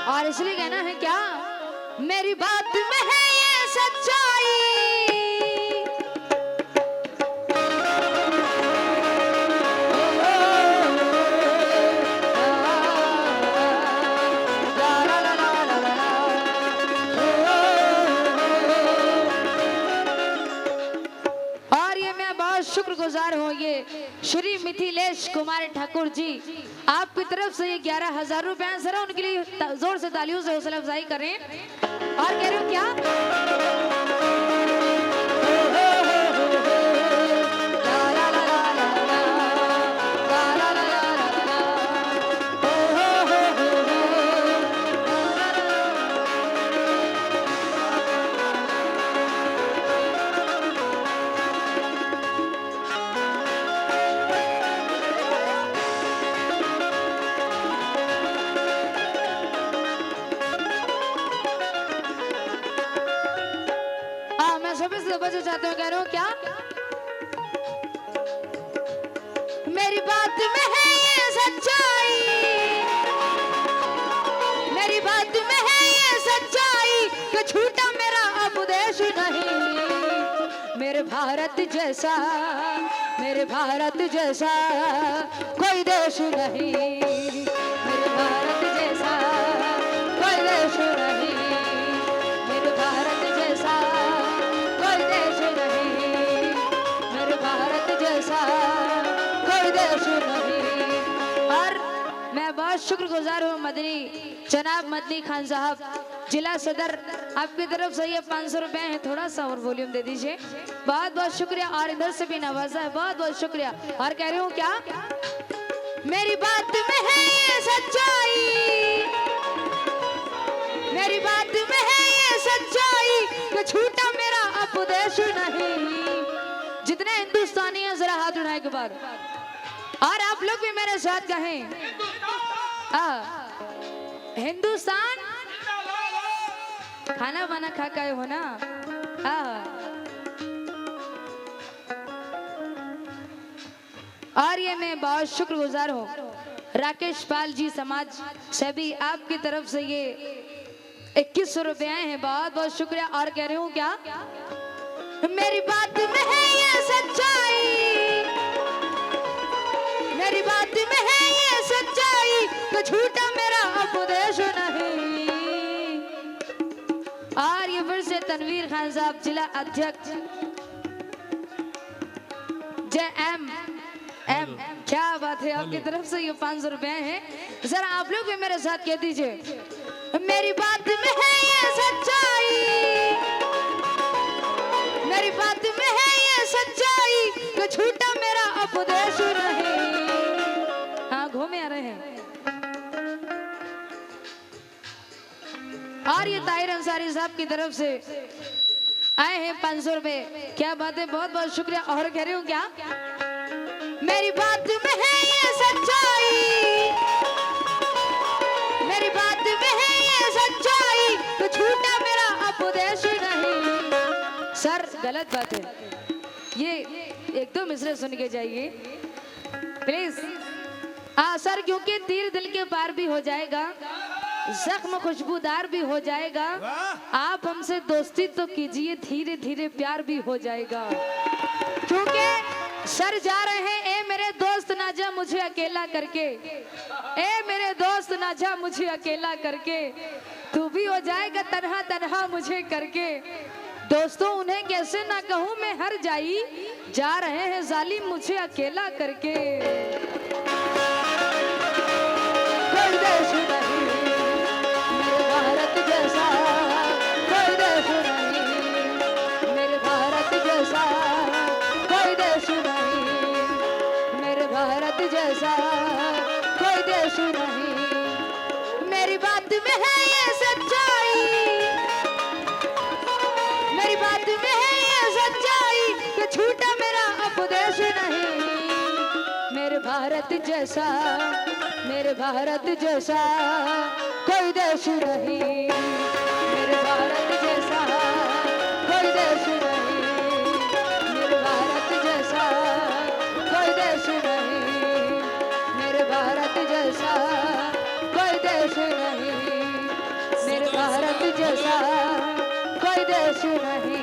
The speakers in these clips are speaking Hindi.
और इसलिए कहना है क्या, मेरी बात में है ये सच्चाई, शुक्रगुजार हो ये श्री मिथिलेश कुमार ठाकुर जी, आपकी तरफ से ये 11,000 रुपए हैं। जरा उनके लिए जोर से तालियों से हौसला अफजाई करें। और कह रहे हो क्या, चाहते हो, कह रहे हो क्या, मेरी बात में है ये सच्चाई, मेरी बात में है ये सच्चाई कि झूठा मेरा उपदेश नहीं। मेरे भारत जैसा, मेरे भारत जैसा कोई देश नहीं, मेरे भारत जैसा कोई देश नहीं, मेरे भारत जैसा कोई देश नहीं, मेरे भारत जैसा कोई देश नहीं। और मैं बहुत शुक्रगुजार हूँ मदनी जनाब मदनी खान साहब, जिला सदर, आपकी तरफ से ये 500 रुपए हैं। थोड़ा सा और वॉल्यूम दे दीजिए, बहुत बहुत शुक्रिया। और इधर से भी नवाजा है, बहुत बहुत शुक्रिया। और कह रही हूँ क्या, मेरी बात में है ये सच्चाई, मेरी बात में है ये सच्चाई कि झूठा मेरा उपदेश नहीं। जितने हिंदुस्तानी हैं जरा हाथ उठाए के बाद, और आप लोग भी मेरे साथ कहें, हिंदुस्तान खाना बना खा के हो ना। और ये मैं बहुत शुक्रगुजार हूँ राकेश पाल जी समाज से भी, आपकी तरफ से ये 2100 रुपए आए हैं, बहुत बहुत शुक्रिया। और कह रही हूँ क्या, मेरी बात में है ये सच्चाई, मेरी बात में है ये सच्चाई तो झूठा मेरा उपदेश नहीं। और ये फिर से तनवीर खान साहब, जिला अध्यक्ष, जय एम, क्या बात है, आपकी तरफ से ये 500 रुपए हैं। जरा आप लोग भी मेरे साथ कह दीजिए, मेरी बात में है ये सच्चाई, मेरी बात में है ये सच्चाई कि झूठा मेरा उपदेश नहीं। हाँ, घूमे आ रहे हैं। और ये ताहिर अंसारी साहब की तरफ से आए हैं 500 रुपए, क्या बात है, बहुत बहुत शुक्रिया। और कह रही हूँ क्या, मेरी बात में है ये सच्चाई, मेरी बात में है ये सच्चाई तो झूठा मेरा उपदेश नहीं। सर गलत बात है ये, एक दो मिसरे सुन के जाइए प्लीज। सर, क्योंकि तीर दिल के पार भी हो जाएगा, जख्म खुशबूदार भी हो जाएगा। आप हमसे दोस्ती तो कीजिए, धीरे धीरे प्यार भी हो जाएगा। क्योंकि सर जा रहे हैं, ए मेरे दोस्त ना जा मुझे अकेला करके, ए मेरे दोस्त ना जा मुझे अकेला करके, तू भी हो जाएगा तन्हा तन्हा मुझे करके। दोस्तों उन्हें कैसे ना कहूँ मैं हर जाई, जा रहे हैं जालिम मुझे अकेला करके। कोई देश नहीं मेरे भारत जैसा, कोई देश नहीं मेरे भारत जैसा, कोई देश नहीं मेरे भारत जैसा, कोई देश नहीं। मेरी बात में है ये सच्चाई, मेरी बात में है ये सच्चाई कि झूठा मेरा उपदेश नहीं। मेरे भारत जैसा, मेरे भारत जैसा कोई देश नहीं, मेरे भारत जैसा कोई देश नहीं, मेरे भारत जैसा कोई देश नहीं, मेरे भारत जैसा कोई देश नहीं। जैसा कोई देश नहीं।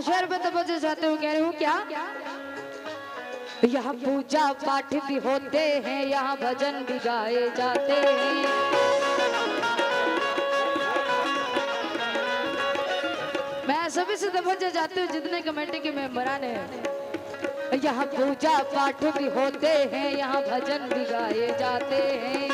शेर पे तवज्जो चाहते हो, कह रही हूँ क्या, यहाँ पूजा पाठ भी होते हैं, यहाँ भजन भी गाए जाते हैं। मैं सभी से तवज्जो चाहती हूँ जितने कमेटी के मेंबरान हैं। यहाँ पूजा पाठ भी होते हैं, यहाँ भजन भी गाए जाते हैं।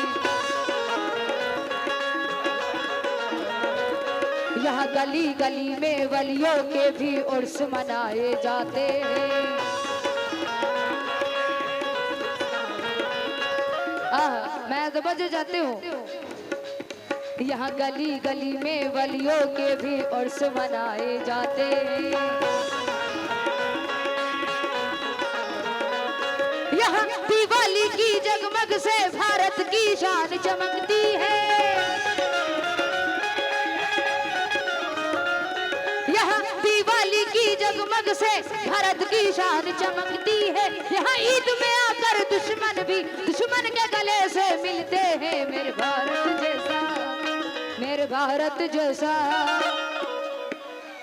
यहाँ गली गली में वलियों के भी उर्स मनाए जाते हैं। मैं तवज्जो चाहती हूँ, यहाँ गली गली में वलियों के भी उर्स मनाए जाते हैं। यहाँ दिवाली की जगमग से भारत की शान चमकती है। यहाँ दिवाली की जगमग से भारत की शान चमकती है। यहाँ ईद में आकर दुश्मन भी दुश्मन के गले से मिलते हैं। मेरे भारत जैसा, मेरे भारत जैसा,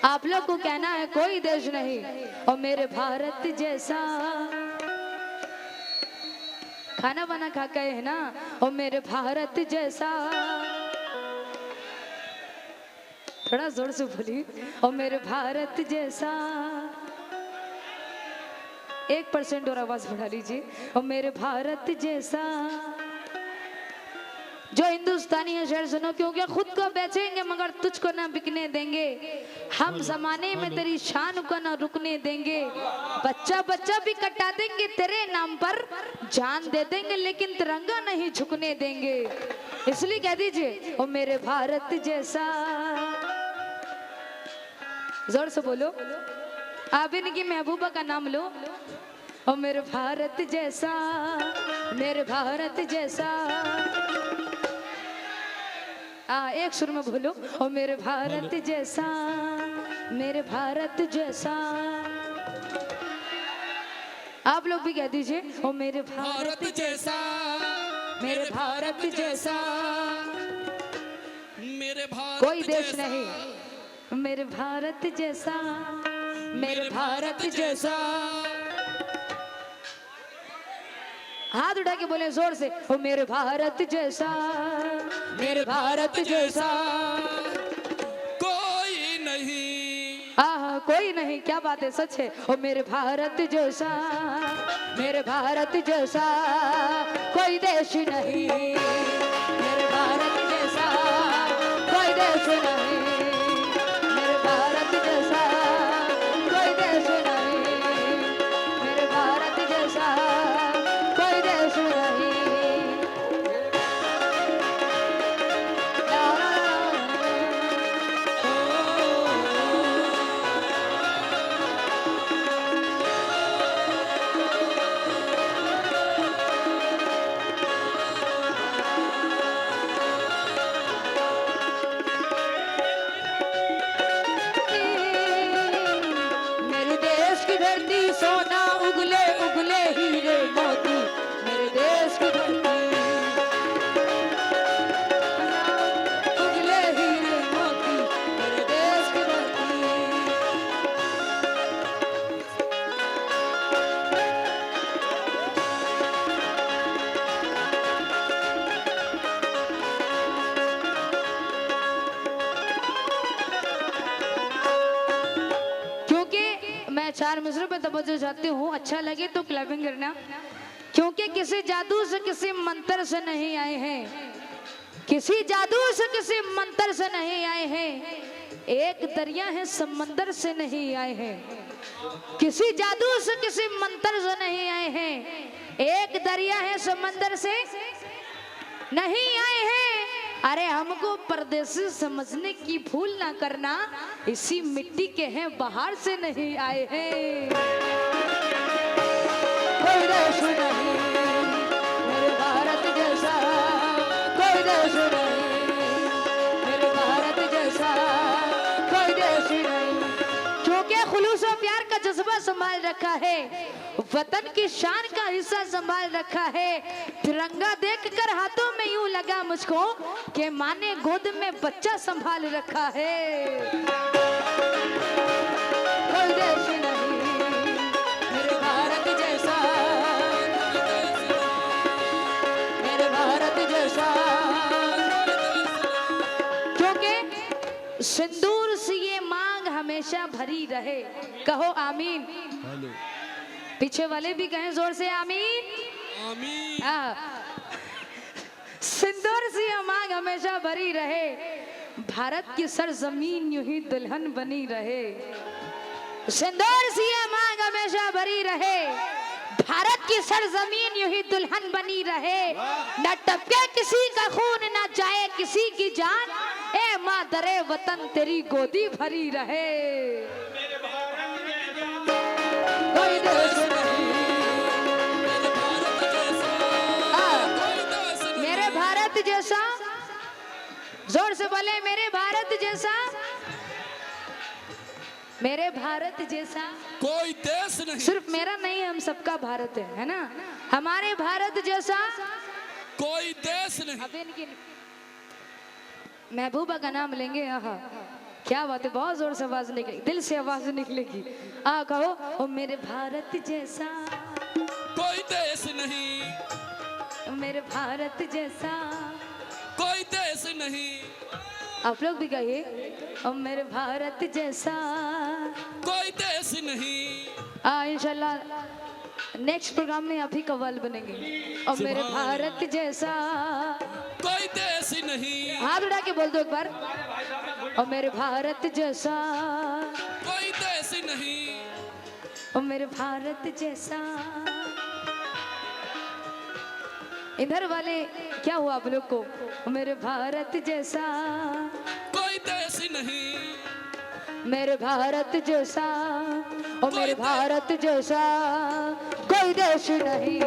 आप लोग को कहना है कोई देश नहीं, और मेरे भारत जैसा। खाना बना खा के है ना, और मेरे भारत जैसा। थोड़ा जोर से बोली, और मेरे भारत जैसा। 1% और आवाज बढ़ा लीजिए, और मेरे भारत जैसा। जो हिंदुस्तानी है शेर सुनो, क्योंकि खुद को बेचेंगे मगर तुझको ना बिकने देंगे। हम जमाने में तेरी शान को ना रुकने देंगे। बच्चा बच्चा भी कटा देंगे तेरे नाम पर, जान दे देंगे लेकिन तिरंगा नहीं झुकने देंगे। इसलिए कह दीजिए, ओ मेरे भारत जैसा। जोर से बोलो, आप इनकी महबूबा का नाम लो। ओ मेरे भारत जैसा, मेरे भारत जैसा। एक सुर में बोलो, ओ मेरे भारत जैसा, मेरे भारत जैसा। आप लोग भी कह दीजिए, ओ मेरे भारत जैसा, मेरे भारत जैसा। मेरे भारत कोई देश नहीं, मेरे भारत जैसा, मेरे भारत जैसा। हाथ उठा के बोले जोर से, ओ मेरे भारत जैसा, मेरे भारत जैसा। कोई नहीं, कोई नहीं, क्या बात है, सच है। ओ मेरे भारत जैसा, मेरे भारत जैसा। कोई देश नहीं, मेरे भारत जैसा। कोई देश नहीं, मेरे भारत जैसा। कोई देश नहीं, मेरे भारत जैसा। कोई देश नहीं। मेरे देश की धरती सोना उगले उगले हीरे मोती। मेरे देश की धरती उगले हीरे मोती। मेरे देश की धरती। क्योंकि मैं 4 मिसरों पे तवज्जो चाहती हूँ, अच्छा लगे तो क्लैपिंग करना। क्योंकि किसी जादू से किसी मंत्र से नहीं आए हैं, किसी जादू से किसी मंत्र से नहीं आए हैं। एक दरिया है समंदर से नहीं आए हैं, किसी जादू से किसी मंत्र से नहीं आए हैं। एक दरिया है समंदर से नहीं आए हैं। अरे हमको परदेसी समझने की भूल ना करना, इसी मिट्टी के हैं, बाहर से नहीं आए हैं। कोई देश नहीं मेरे भारत जैसा, कोई देश नहीं मेरे भारत जैसा, कोई देश नहीं। क्योंकि खुलूस और प्यार का जज्बा संभाल रखा है, वतन की शान का हिस्सा संभाल रखा है। तिरंगा देखकर हाथों में यूं लगा मुझको कि माँ ने गोद में बच्चा संभाल रखा है। कोई देश नहीं मेरे भारत जैसा, मेरे भारत जैसा। क्योंकि सिंदूर से ये मांग हमेशा भरी रहे। कहो आमीन। पीछे वाले भी कहें जोर से आमीन। आमीन। सिंदूर से ये मांग हमेशा भरी रहे, भारत की सरजमीन यूं ही दुल्हन बनी रहे। सिंदूर से ये मांग हमेशा भरी रहे, भारत की सरजमीन यूं ही दुल्हन बनी रहे। न टपके किसी का खून, न जाए किसी की जान, ए माँ दरे वतन तेरी गोदी भरी रहे। कोई देश नहीं मेरे भारत जैसा, जोर से बोले मेरे भारत जैसा, मेरे भारत जैसा। कोई देश नहीं, सिर्फ मेरा नहीं, हम सबका भारत है ना। हमारे भारत जैसा कोई देश नहीं। अब इनकी महबूबा का नाम लेंगे। हाँ क्या बात है, बहुत जोर से आवाज निकलेगी, दिल से आवाज निकलेगी। कहो ओ मेरे भारत जैसा, कोई देश नहीं, मेरे भारत जैसा, कोई देश नहीं। आप लोग भी कहिए ओ मेरे भारत जैसा, कोई देश नहीं। इंशाल्लाह नेक्स्ट प्रोग्राम में आप ही कव्वाल बनेंगे। और मेरे भारत जैसा, कोई देश नहीं। हाथ उठा के बोल दो एक बार, और मेरे भारत जैसा, कोई देश नहीं। और मेरे भारत जैसा। इधर वाले क्या हुआ आप लोग को, ओ मेरे भारत जैसा, कोई देश नहीं। मेरे भारत जैसा, और मेरे भारत जैसा, कोई देश नहीं।